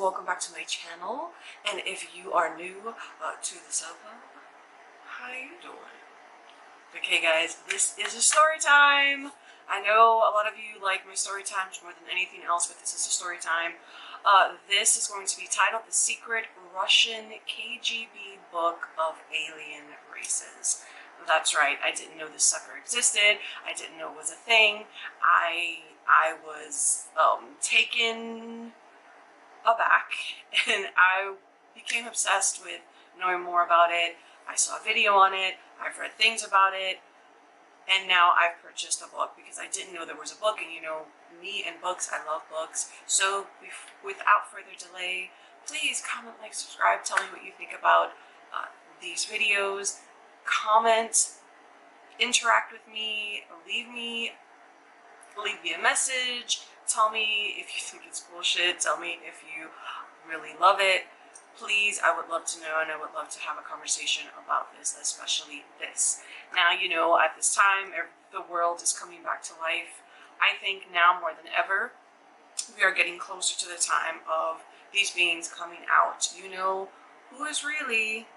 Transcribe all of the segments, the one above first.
welcome back to my channel, and if you are new to the suburb, how you doing? Okay guys, this is a story time. I know a lot of you like my story times more than anything else, but this is a story time. This is going to be titled The Secret Russian KGB Book of Alien Races. That's right, I didn't know this sucker existed. I didn't know it was a thing. I was taken aback, and I became obsessed with knowing more about it. I saw a video on it, I've read things about it, and now I've purchased a book because I didn't know there was a book. And you know me and books, I love books. So without further delay, please comment, like, subscribe, tell me what you think about these videos. Comment, interact with me, leave me a message, tell me if you think it's bullshit, tell me if you really love it. Please, I would love to know, and I would love to have a conversation about this, especially this. Now, you know, at this time, the world is coming back to life. I think now more than ever, we are getting closer to the time of these beings coming out. You know who is really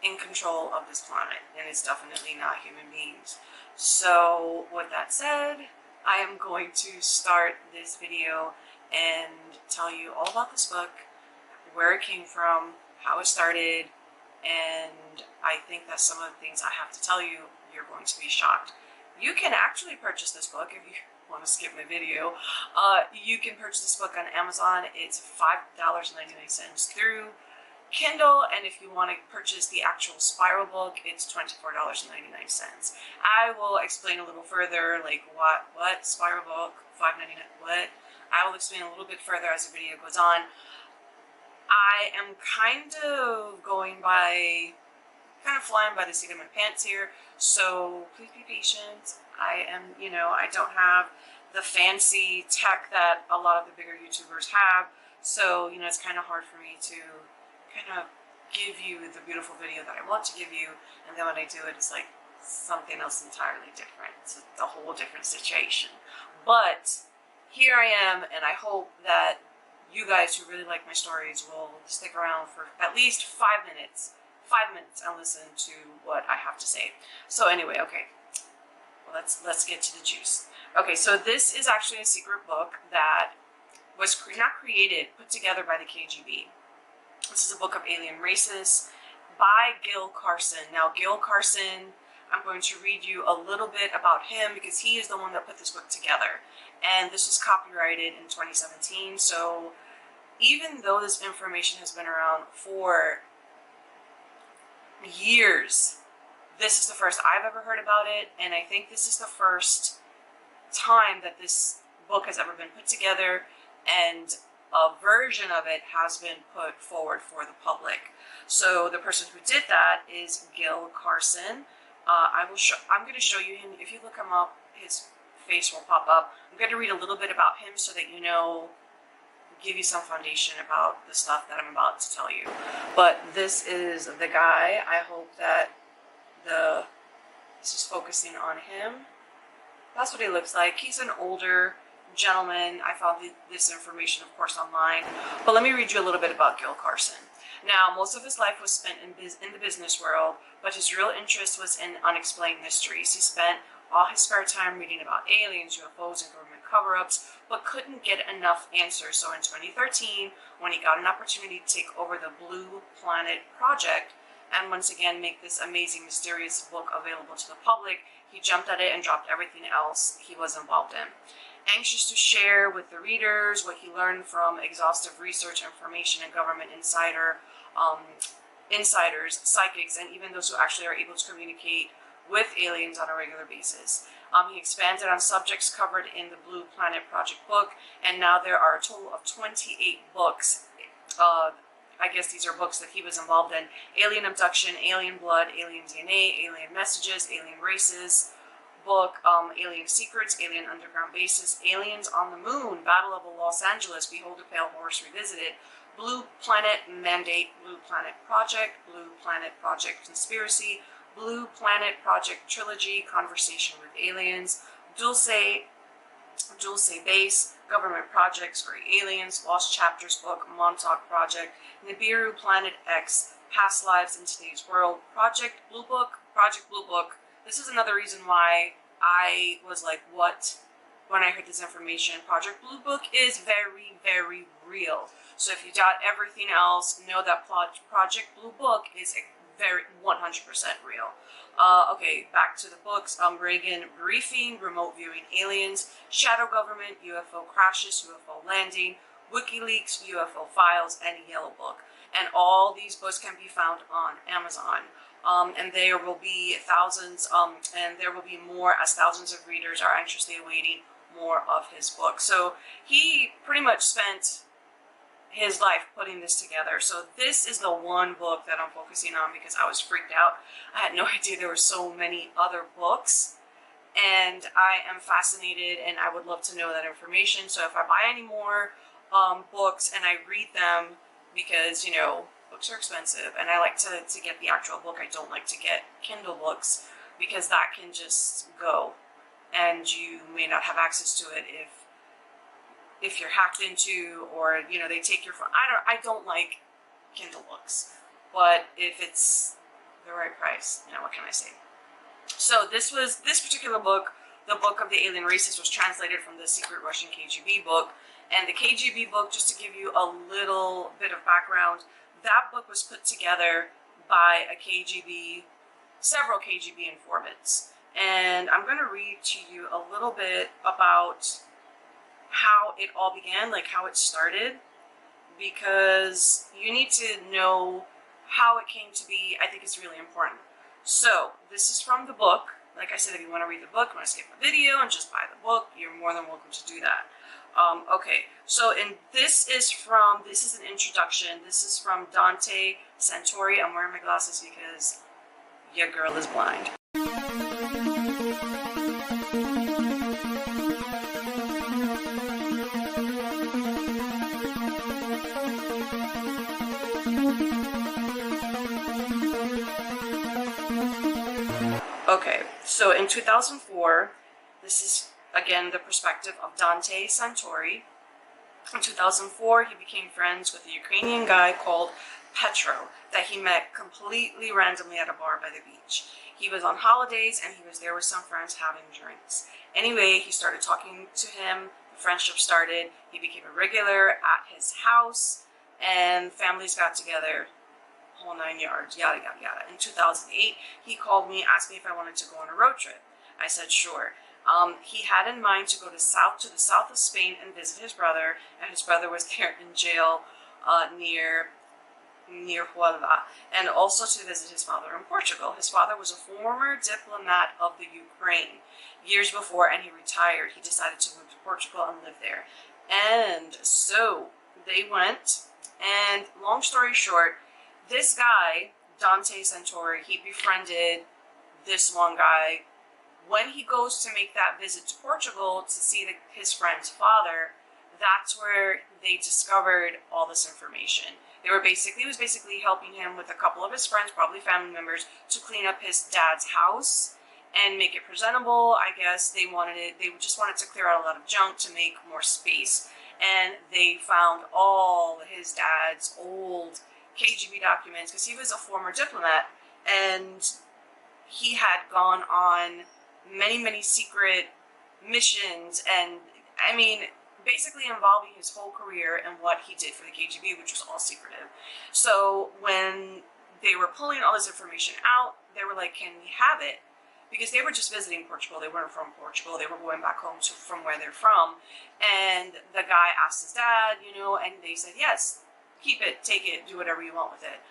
in control of this planet, and it's definitely not human beings. So with that said, I am going to start this video and tell you all about this book, where it came from, how it started, and I think that some of the things I have to tell you, you're going to be shocked. You can actually purchase this book if you want to skip my video. You can purchase this book on Amazon. It's $5.99 through Kindle, and if you want to purchase the actual spiral book, it's $24.99. I will explain a little further, like what spiral book, $5.99, what? I will explain a little bit further as the video goes on. I am kind of flying by the seat of my pants here, so please be patient. I don't have the fancy tech that a lot of the bigger YouTubers have, so, you know, it's kind of hard for me to kind of give you the beautiful video that I want to give you, and then when I do it, it's like something else entirely different. It's a whole different situation. But here I am, and I hope that you guys who really like my stories will stick around for at least 5 minutes. 5 minutes and listen to what I have to say. So anyway, okay, well, let's get to the juice. Okay, so this is actually a secret book that was put together by the KGB. This is a book of alien races by Gil Carson. Now, Gil Carson, I'm going to read you a little bit about him because he is the one that put this book together. And this was copyrighted in 2017. So even though this information has been around for years, this is the first I've ever heard about it. And I think this is the first time that this book has ever been put together, and a version of it has been put forward for the public. So the person who did that is Gil Carson. I'm going to show you him. If you look him up, his face will pop up. I'm going to read a little bit about him so that you know, give you some foundation about the stuff that I'm about to tell you. But this is the guy. I hope that this is focusing on him. That's what he looks like. He's an older gentleman. I found this information, of course, online. But let me read you a little bit about Gil Carson. Now, most of his life was spent in the business world, but his real interest was in unexplained mysteries. He spent all his spare time reading about aliens, UFOs, and government cover-ups, but couldn't get enough answers. So in 2013, when he got an opportunity to take over the Blue Planet Project and once again make this amazing, mysterious book available to the public, he jumped at it and dropped everything else he was involved in. Anxious to share with the readers what he learned from exhaustive research, information, and government insiders, psychics, and even those who actually are able to communicate with aliens on a regular basis. He expanded on subjects covered in the Blue Planet Project book, and now there are a total of 28 books. I guess these are books that he was involved in: Alien Abduction, Alien Blood, Alien DNA, Alien Messages, Alien Races book, Alien Secrets, Alien Underground Bases, Aliens on the Moon, Battle of Los Angeles, Behold a Pale Horse Revisited, Blue Planet Mandate, Blue Planet Project, Blue Planet Project Conspiracy, Blue Planet Project Trilogy, Conversation with Aliens, Dulce Dulce Base, Government Projects for Aliens, Lost Chapters book, Montauk Project, Nibiru, Planet X, Past Lives in Today's World, Project Blue Book. This is another reason why I was like, what? When I heard this information. Project Blue Book is very, very real. So if you doubt everything else, know that Project Blue Book is very 100% real. Okay, back to the books. Reagan Briefing, Remote Viewing Aliens, Shadow Government, UFO Crashes, UFO Landing, WikiLeaks, UFO Files, and Yellow Book. And all these books can be found on Amazon. And there will be thousands, and there will be more as thousands of readers are anxiously awaiting more of his book. So he pretty much spent his life putting this together. So this is the one book that I'm focusing on because I was freaked out. I had no idea there were so many other books, and I am fascinated and I would love to know that information. So if I buy any more books and I read them, because, you know, books are expensive and I like to get the actual book. I don't like to get Kindle books because that can just go and you may not have access to it if you're hacked into, or, you know, they take your phone. I don't like Kindle books, but if it's the right price, you know, what can I say? So this particular book, the Book of the Alien Races, was translated from the Secret Russian KGB book. And the KGB book, just to give you a little bit of background, that book was put together by several KGB informants. And I'm going to read to you a little bit about how it all began, like how it started, because you need to know how it came to be. I think it's really important. So this is from the book. Like I said, if you want to read the book, you want to skip the video and just buy the book, you're more than welcome to do that. Okay, so this is an introduction. This is from Dante Santori. I'm wearing my glasses because your girl is blind. Okay, so in 2004, this is again the perspective of Dante Santori. In 2004, he became friends with a Ukrainian guy called Petro that he met completely randomly at a bar by the beach. He was on holidays and he was there with some friends having drinks. Anyway, he started talking to him, the friendship started, he became a regular at his house, and families got together, whole 9 yards, yada, yada, yada. In 2008, he called me, asked me if I wanted to go on a road trip. I said, sure. He had in mind to go to the south of Spain and visit his brother, and his brother was there in jail near Huelva, and also to visit his father in Portugal. His father was a former diplomat of the Ukraine. Years before, and he retired, he decided to move to Portugal and live there. And so they went, and long story short, this guy, Dante Santori, he befriended this one guy. When he goes to make that visit to Portugal to see his friend's father, that's where they discovered all this information. He was basically helping him with a couple of his friends, probably family members, to clean up his dad's house and make it presentable. I guess they just wanted to clear out a lot of junk to make more space. And they found all his dad's old KGB documents, because he was a former diplomat and he had gone on many, many secret missions, and I mean, basically involving his whole career in what he did for the KGB, which was all secretive. So when they were pulling all this information out, they were like, can we have it? Because they were just visiting Portugal. They weren't from Portugal. They were going back home from where they're from. And the guy asked his dad, you know, and they said, yes, keep it, take it, do whatever you want with it.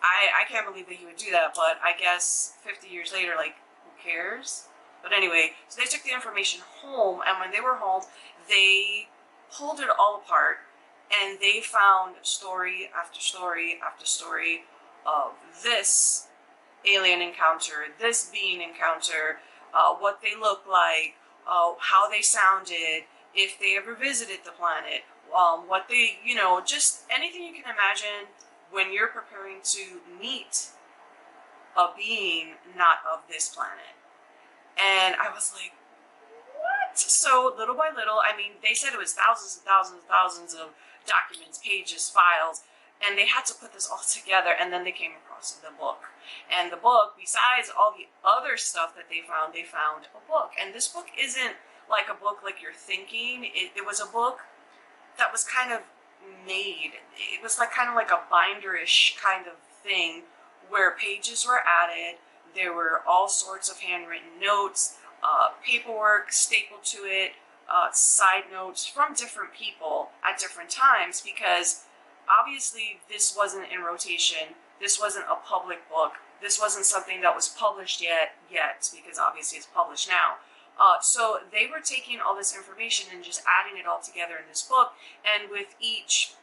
I can't believe that he would do that, but I guess 50 years later, like, who cares? But anyway, so they took the information home, and when they were home, they pulled it all apart, and they found story after story after story of this alien encounter, this being encounter, what they looked like, how they sounded, if they ever visited the planet, what they, you know, just anything you can imagine when you're preparing to meet a being not of this planet. And I was like, what? So little by little, I mean, they said it was thousands and thousands and thousands of documents, pages, files, and they had to put this all together, and then they came across the book. And the book, besides all the other stuff that they found a book. And this book isn't like a book like you're thinking. It was a book that was kind of made. It was like kind of like a binder-ish kind of thing where pages were added. There were all sorts of handwritten notes, paperwork stapled to it, side notes from different people at different times, because obviously this wasn't in rotation. This wasn't a public book. This wasn't something that was published yet, because obviously it's published now. So they were taking all this information and just adding it all together in this book, and with each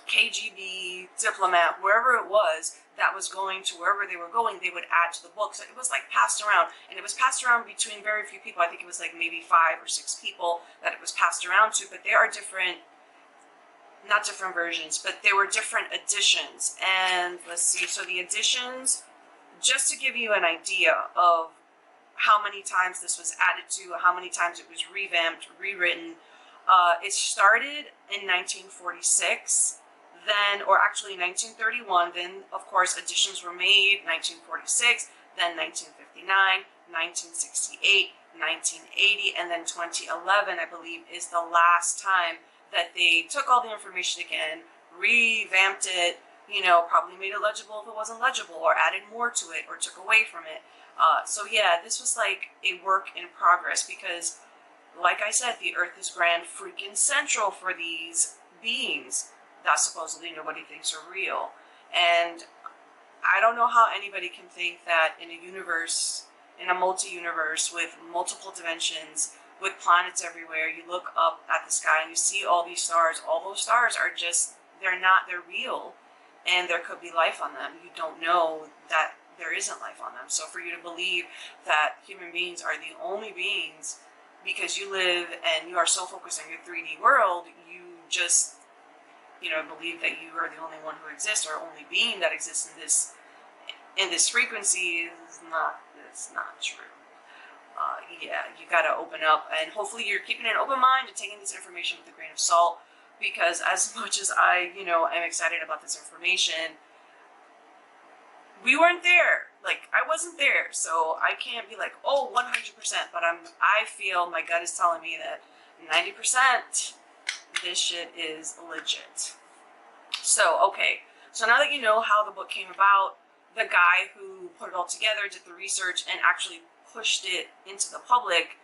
KGB diplomat, wherever it was, that was going to wherever they were going, they would add to the book. So it was like passed around, and it was passed around between very few people. I think it was like maybe 5 or 6 people that it was passed around to, but there are different, not different versions, but there were different editions. And let's see, so the editions, just to give you an idea of how many times this was added to, how many times it was revamped, rewritten, it started in 1946, then, or actually 1931, then of course editions were made, 1946, then 1959, 1968, 1980, and then 2011, I believe, is the last time that they took all the information again, revamped it, you know, probably made it legible if it wasn't legible, or added more to it, or took away from it. So yeah, this was like a work in progress, because like I said, the Earth is grand freaking central for these beings that supposedly nobody thinks are real. And I don't know how anybody can think that in a universe, in a multi-universe with multiple dimensions, with planets everywhere, you look up at the sky and you see all these stars. All those stars are just, they're real, and there could be life on them. You don't know that there isn't life on them. So for you to believe that human beings are the only beings because you live and you are so focused on your 3D world, you just, you know, believe that you are the only one who exists, or only being that exists in this frequency, it's not true. Yeah, you gotta open up, and hopefully you're keeping an open mind and taking this information with a grain of salt, because as much as I, you know, am excited about this information, we weren't there. Like, I wasn't there, so I can't be like, oh, 100%, but I feel, my gut is telling me that 90% this shit is legit. So, okay, so now that you know how the book came about, the guy who put it all together, did the research, and actually pushed it into the public,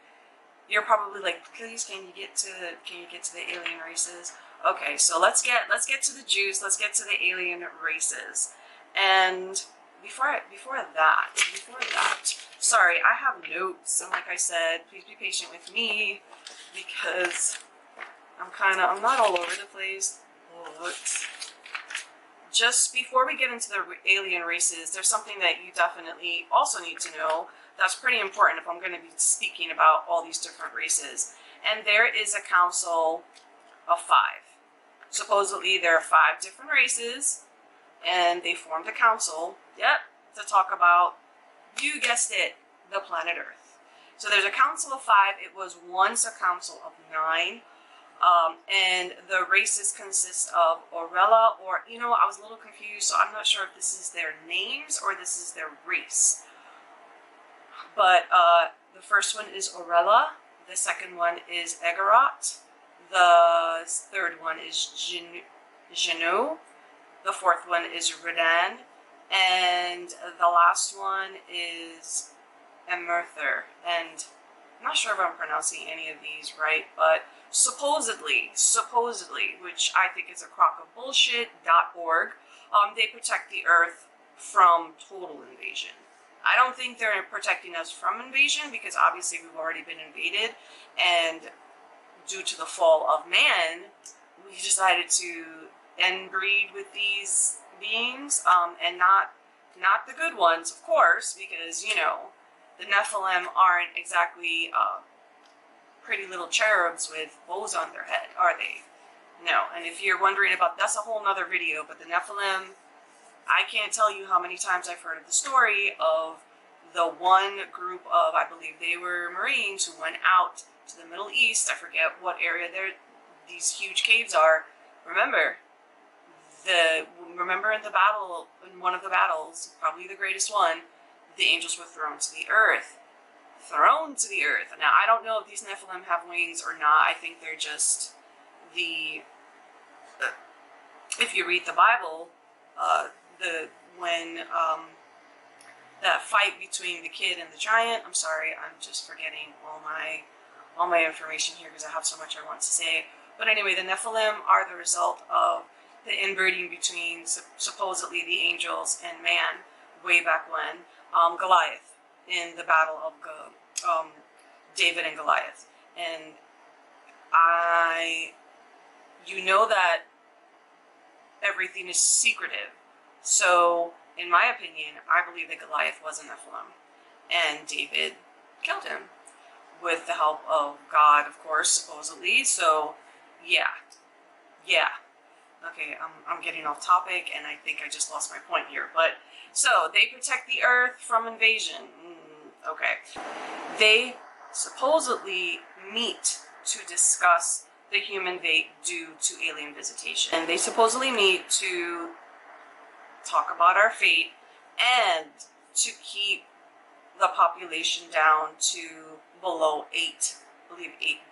you're probably like, please, can you get to the alien races? Okay, so let's get to the juice. Let's get to the alien races. And before that, sorry, I have notes, and like I said, please be patient with me, because I'm not all over the place. But just before we get into the alien races, there's something that you definitely also need to know that's pretty important if I'm going to be speaking about all these different races. And there is a council of 5. Supposedly there are 5 different races, and they formed a council, to talk about, you guessed it, the planet Earth. So there's a council of 5. It was once a council of 9. And the races consist of Orella, or, you know, I was a little confused, so I'm not sure if this is their names or this is their race. But the first one is Orella, the second one is Egorot, the third one is Genu, the fourth one is Redan, and the last one is Emerther. And I'm not sure if I'm pronouncing any of these right, but supposedly, which I think is a crock of bullshit.org, they protect the Earth from total invasion. I don't think they're protecting us from invasion, because obviously we've already been invaded, and due to the fall of man, we decided to inbreed with these beings, and not the good ones, of course, because, you know, the Nephilim aren't exactly pretty little cherubs with bows on their head, are they? No. And if you're wondering about, that's a whole nother video, but the Nephilim, I can't tell you how many times I've heard of the story of the one group of, I believe they were Marines, who went out to the Middle East. I forget what area these huge caves are. Remember in the battle, in one of the battles, probably the greatest one, the angels were thrown to the earth. Thrown to the earth. Now, I don't know if these Nephilim have wings or not. I think they're just if you read the Bible, when that fight between the kid and the giant. I'm sorry, I'm just forgetting all my information here because I have so much I want to say. But anyway, the Nephilim are the result of the inbreeding between supposedly the angels and man way back when. Goliath, in the battle of David and Goliath. And you know that everything is secretive. So, in my opinion, I believe that Goliath was a Nephilim. And David killed him. With the help of God, of course, supposedly. So, yeah. Okay, I'm getting off topic, and I think I just lost my point here. But, so, they protect the earth from invasion. Okay. They supposedly meet to discuss the human fate due to alien visitation. And they supposedly meet to talk about our fate and to keep the population down to below 8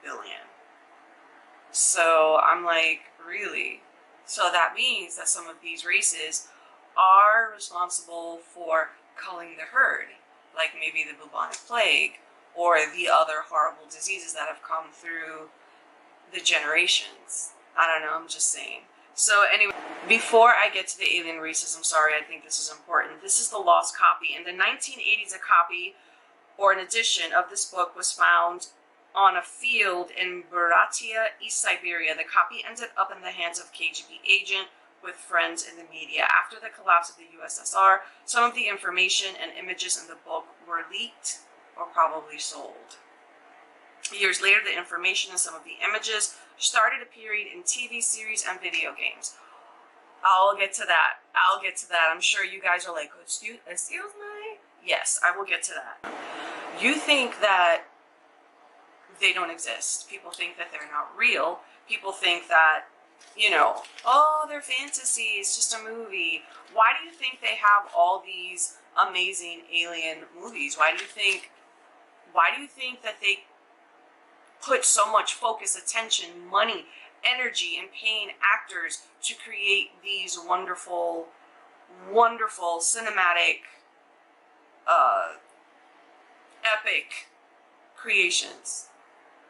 billion. So I'm like, really? So that means that some of these races are responsible for culling the herd, like maybe the bubonic plague or the other horrible diseases that have come through the generations. I don't know, I'm just saying. So anyway, before I get to the alien races, I'm sorry, I think this is important. This is the lost copy. In the 1980s, a copy or an edition of this book was found on a field in Buryatia, East Siberia. The copy ended up in the hands of KGB agent with friends in the media. After the collapse of the USSR, some of the information and images in the book were leaked or probably sold. Years later, the information and some of the images started appearing in TV series and video games. I'll get to that. I'm sure you guys are like, excuse me? Yes, I will get to that. You think that they don't exist. People think that they're not real. People think that, oh, they're fantasy. It's just a movie. Why do you think they have all these amazing alien movies? Why do you think that they put so much focus, attention, money, energy, and paying actors to create these wonderful, wonderful cinematic, epic creations?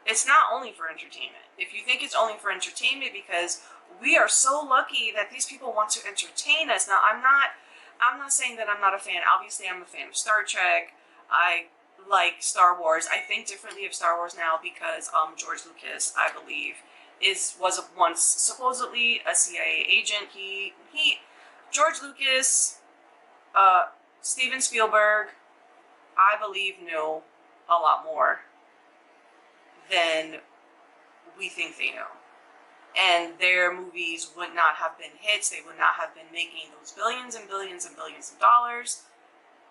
It's not only for entertainment. If you think it's only for entertainment because we are so lucky that these people want to entertain us. Now, I'm not saying that I'm not a fan. Obviously, I'm a fan of Star Trek. I like Star Wars. I think differently of Star Wars now because George Lucas, I believe, was once supposedly a CIA agent. George Lucas, Steven Spielberg, I believe, know a lot more than we think they know. And their movies would not have been hits. They would not have been making those billions and billions and billions of dollars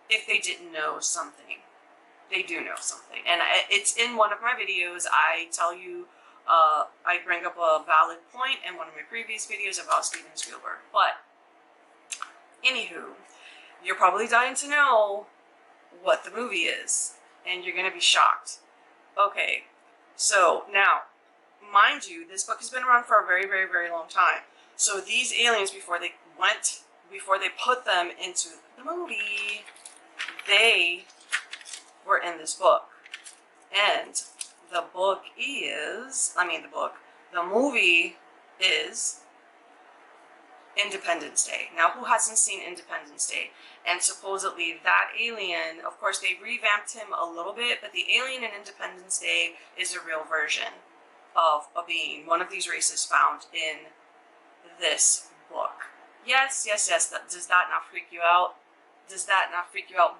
if they didn't know something. They do know something. And it's in one of my videos. I tell you, I bring up a valid point in one of my previous videos about Steven Spielberg. But, anywho, you're probably dying to know what the movie is. And you're going to be shocked. Okay, so now, mind you, this book has been around for a very, very, very long time. So these aliens, before they put them into the movie, they were in this book. And the movie is Independence Day. Now, who hasn't seen Independence Day? And supposedly that alien, of course, they revamped him a little bit, but the alien in Independence Day is a real version of a being, one of these races found in this book. Yes, does that not freak you out?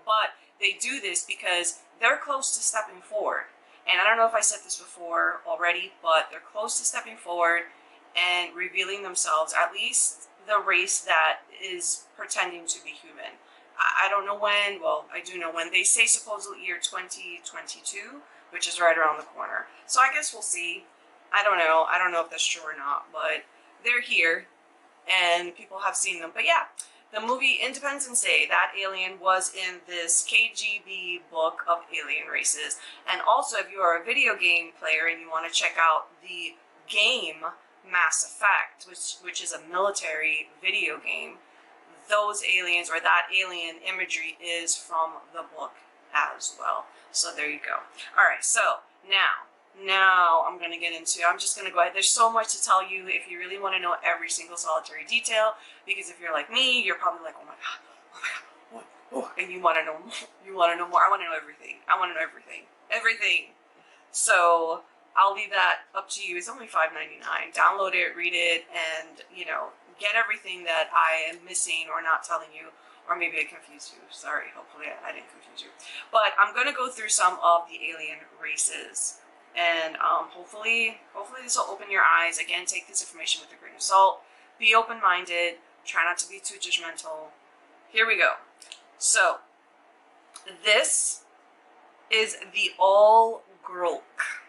But they do this because they're close to stepping forward. And I don't know if I said this before already, but they're close to stepping forward and revealing themselves, at least the race that is pretending to be human. I don't know when, well, I do know when. They say supposedly year 2022, which is right around the corner. So I guess we'll see. I don't know. I don't know if that's true or not, but they're here and people have seen them. But yeah, the movie Independence Day, that alien was in this KGB book of alien races. And also, if you are a video game player and you want to check out the game Mass Effect, which is a military video game, those aliens or that alien imagery is from the book as well. So there you go. All right, so now I'm going to get into, I'm just going to go ahead. There's so much to tell you if you really want to know every single solitary detail, because if you're like me, you're probably like, oh my God, and you want to know more. You want to know more. I want to know everything. I want to know everything. So I'll leave that up to you. It's only $5.99. Download it, read it, and, you know, get everything that I am missing or not telling you, or maybe I confused you. Sorry, hopefully I didn't confuse you. But I'm going to go through some of the alien races. And hopefully this will open your eyes. Again, take this information with a grain of salt. Be open-minded. Try not to be too judgmental. Here we go. So, this is the All-Grolk.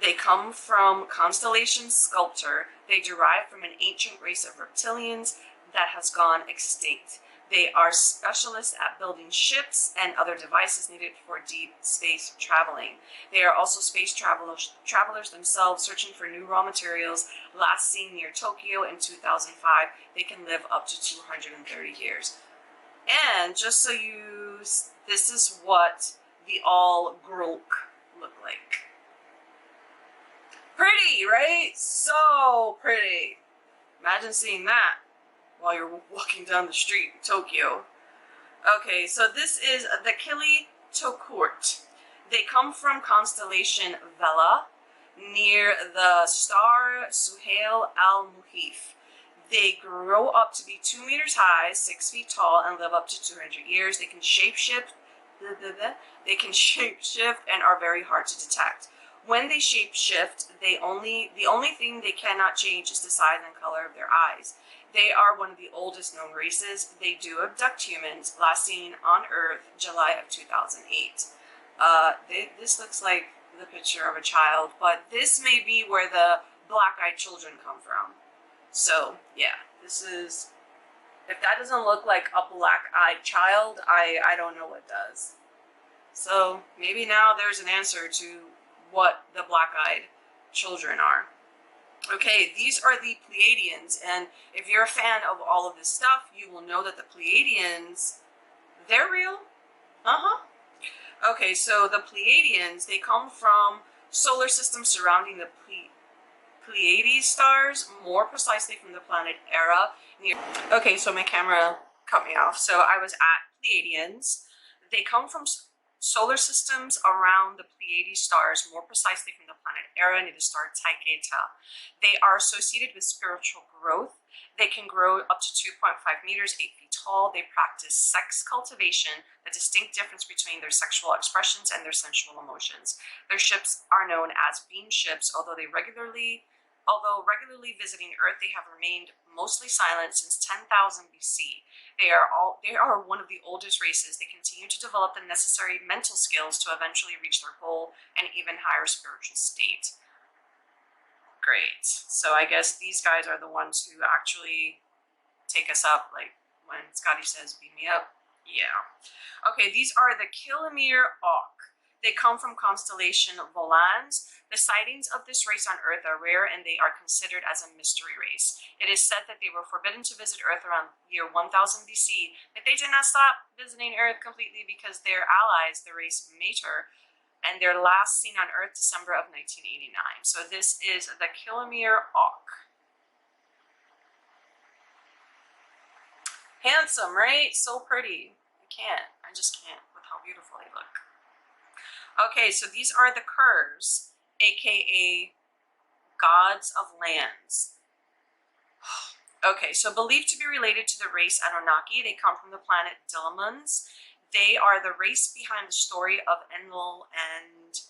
They come from constellation sculpture. They derive from an ancient race of reptilians that has gone extinct. They are specialists at building ships and other devices needed for deep space traveling. They are also space travelers themselves, searching for new raw materials. Last seen near Tokyo in 2005, they can live up to 230 years. And just so this is what the All-Grolk look like. Pretty, right? So pretty. Imagine seeing that while you're walking down the street in Tokyo. Okay, so this is the Kili Tokurt. They come from constellation Vela near the star Suhail al-Muhif. They grow up to be 2 meters high, 6 feet tall, and live up to 200 years. They can shapeshift. And are very hard to detect. When they shapeshift, the only thing they cannot change is the size and color of their eyes. They are one of the oldest known races. They do abduct humans, last seen on Earth, July of 2008. This looks like the picture of a child, but this may be where the black-eyed children come from. So, yeah, this is, if that doesn't look like a black-eyed child, I don't know what does. So, maybe now there's an answer to what the black-eyed children are. Okay, these are the Pleiadians, and if you're a fan of all of this stuff, you will know that the Pleiadians, they're real. Okay, so the Pleiadians, they come from solar systems surrounding the Pleiades stars, more precisely from the planet Era. Okay, so my camera cut me off. So I was at Pleiadians. They come from solar systems around the Pleiades stars, more precisely from the planet Era near the star Taiketa. They are associated with spiritual growth. They can grow up to 2.5 meters, 8 feet tall. They practice sex cultivation, the distinct difference between their sexual expressions and their sensual emotions. Their ships are known as beam ships, although regularly visiting Earth, they have remained mostly silent since 10,000 BC. They are one of the oldest races. They continue to develop the necessary mental skills to eventually reach their goal and even higher spiritual state. Great. So I guess these guys are the ones who actually take us up, like when Scotty says, beam me up. Yeah. Okay, these are the Kilimir Auk. They come from constellation Volans. The sightings of this race on Earth are rare, and they are considered as a mystery race. It is said that they were forbidden to visit Earth around year 1000 BC, but they did not stop visiting Earth completely because their allies, the race Mater, and their last seen on Earth December of 1989. So this is the Kilimir Auk. Handsome, right? So pretty. I just can't with how beautiful they look. Okay, so these are the Kurs, aka gods of lands. Okay, so believed to be related to the race Anunnaki, they come from the planet Dilmunds. They are the race behind the story of Enlil and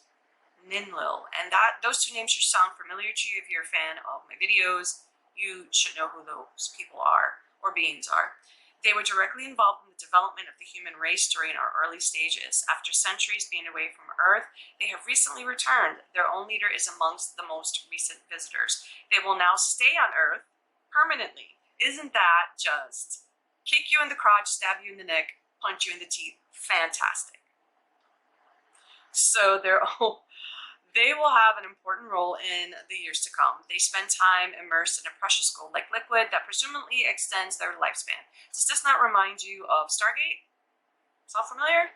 Ninlil, and those two names should sound familiar to you if you're a fan of my videos. You should know who those people are, or beings are. They were directly involved in the development of the human race during our early stages. After centuries being away from Earth, they have recently returned. Their own leader is amongst the most recent visitors. They will now stay on Earth permanently. Isn't that just kick you in the crotch, stab you in the neck, punch you in the teeth? Fantastic. So they will have an important role in the years to come. They spend time immersed in a precious gold-like liquid that presumably extends their lifespan. Does this not remind you of Stargate? Sound familiar?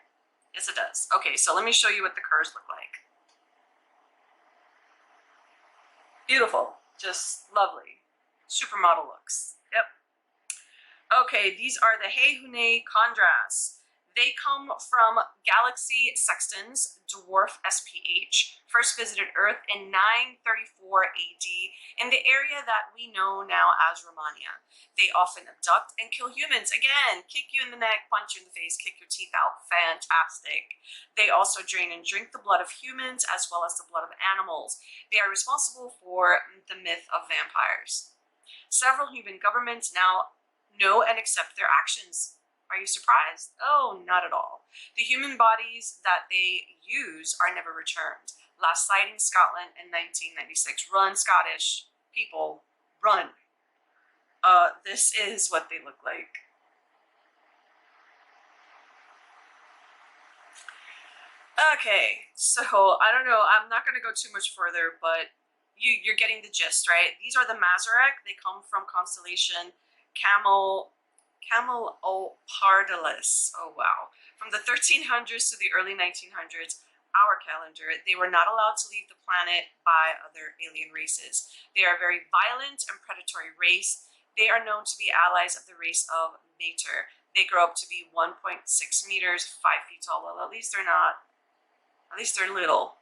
Yes, it does. Okay, so let me show you what the curves look like. Beautiful. Just lovely. Supermodel looks. Yep. Okay, these are the Hehune Chondras. They come from Galaxy Sextans, dwarf SPH, first visited Earth in 934 AD in the area that we know now as Romania. They often abduct and kill humans. Again, kick you in the neck, punch you in the face, kick your teeth out. Fantastic. They also drain and drink the blood of humans as well as the blood of animals. They are responsible for the myth of vampires. Several human governments now know and accept their actions. Are you surprised? Oh, not at all. The human bodies that they use are never returned. Last sighting Scotland in 1996. Run, Scottish people, run. This is what they look like. Okay, so I don't know. I'm not going to go too much further, but you're getting the gist, right? These are the Mazarek. They come from constellation Camelopardalis. Oh wow. From the 1300s to the early 1900s, our calendar, they were not allowed to leave the planet by other alien races. They are a very violent and predatory race. They are known to be allies of the race of Mater. They grow up to be 1.6 meters, 5 feet tall. Well, at least they're not. At least they're little.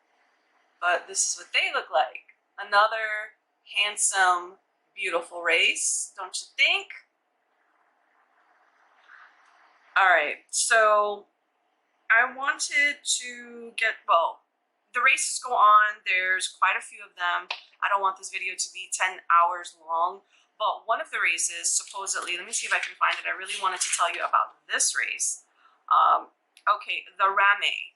But this is what they look like. Another handsome, beautiful race, don't you think? Alright, so I wanted to get, well, the races go on. There's quite a few of them. I don't want this video to be 10 hours long, but one of the races, supposedly, let me see if I can find it. I really wanted to tell you about this race. Okay, the Rame.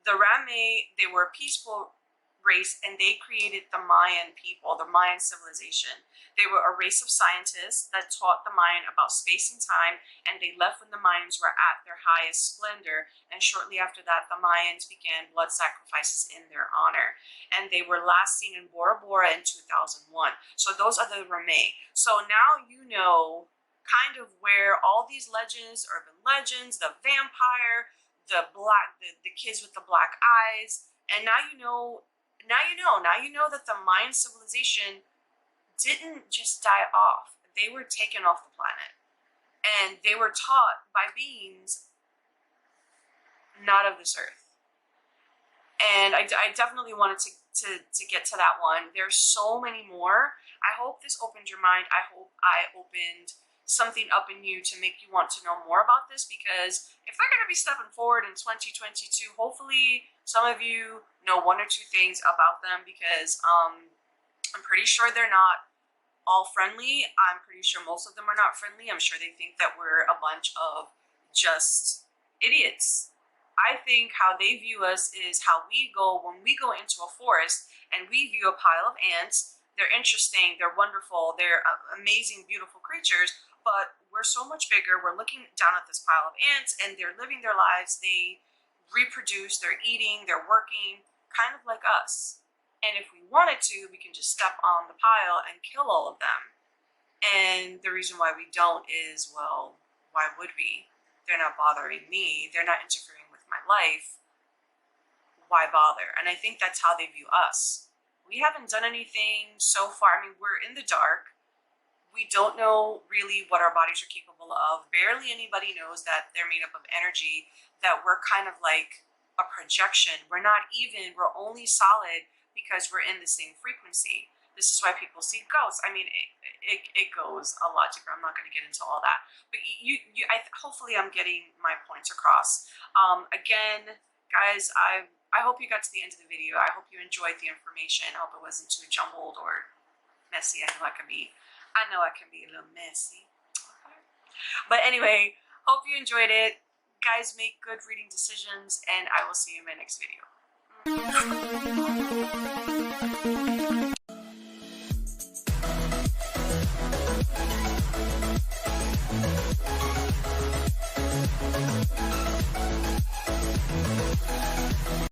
The Rame, they were a peaceful race, and they created the Mayan people, the Mayan civilization. They were a race of scientists that taught the Mayan about space and time, and they left when the Mayans were at their highest splendor, and shortly after that, the Mayans began blood sacrifices in their honor, and they were last seen in Bora Bora in 2001. So those are the Rame. So now you know kind of where all these legends, urban legends, the vampire, the kids with the black eyes, and now you know that the Mayan civilization didn't just die off. They were taken off the planet. And they were taught by beings not of this earth. And I definitely wanted to get to that one. There's so many more. I hope this opened your mind. I hope I opened something up in you to make you want to know more about this, because if they're going to be stepping forward in 2022, hopefully some of you know one or two things about them, because I'm pretty sure they're not all friendly. I'm pretty sure most of them are not friendly. I'm sure they think that we're a bunch of just idiots. I think how they view us is how we go when we go into a forest and we view a pile of ants. They're interesting, they're wonderful, they're amazing, beautiful creatures, but we're so much bigger. We're looking down at this pile of ants, and they're living their lives. They reproduce, they're eating, they're working, kind of like us. And if we wanted to, we can just step on the pile and kill all of them. And the reason why we don't is, well, why would we? They're not bothering me. They're not interfering with my life. Why bother? And I think that's how they view us. We haven't done anything so far. I mean, we're in the dark. We don't know really what our bodies are capable of. Barely anybody knows that they're made up of energy, that we're kind of like a projection. We're not even, we're only solid because we're in the same frequency. This is why people see ghosts. I mean, it goes a lot deeper. I'm not going to get into all that. But hopefully I'm getting my points across. Again, guys, I hope you got to the end of the video. I hope you enjoyed the information. I hope it wasn't too jumbled or messy. I know I can be a little messy. Okay. But anyway, hope you enjoyed it. Guys, make good reading decisions, and I will see you in my next video.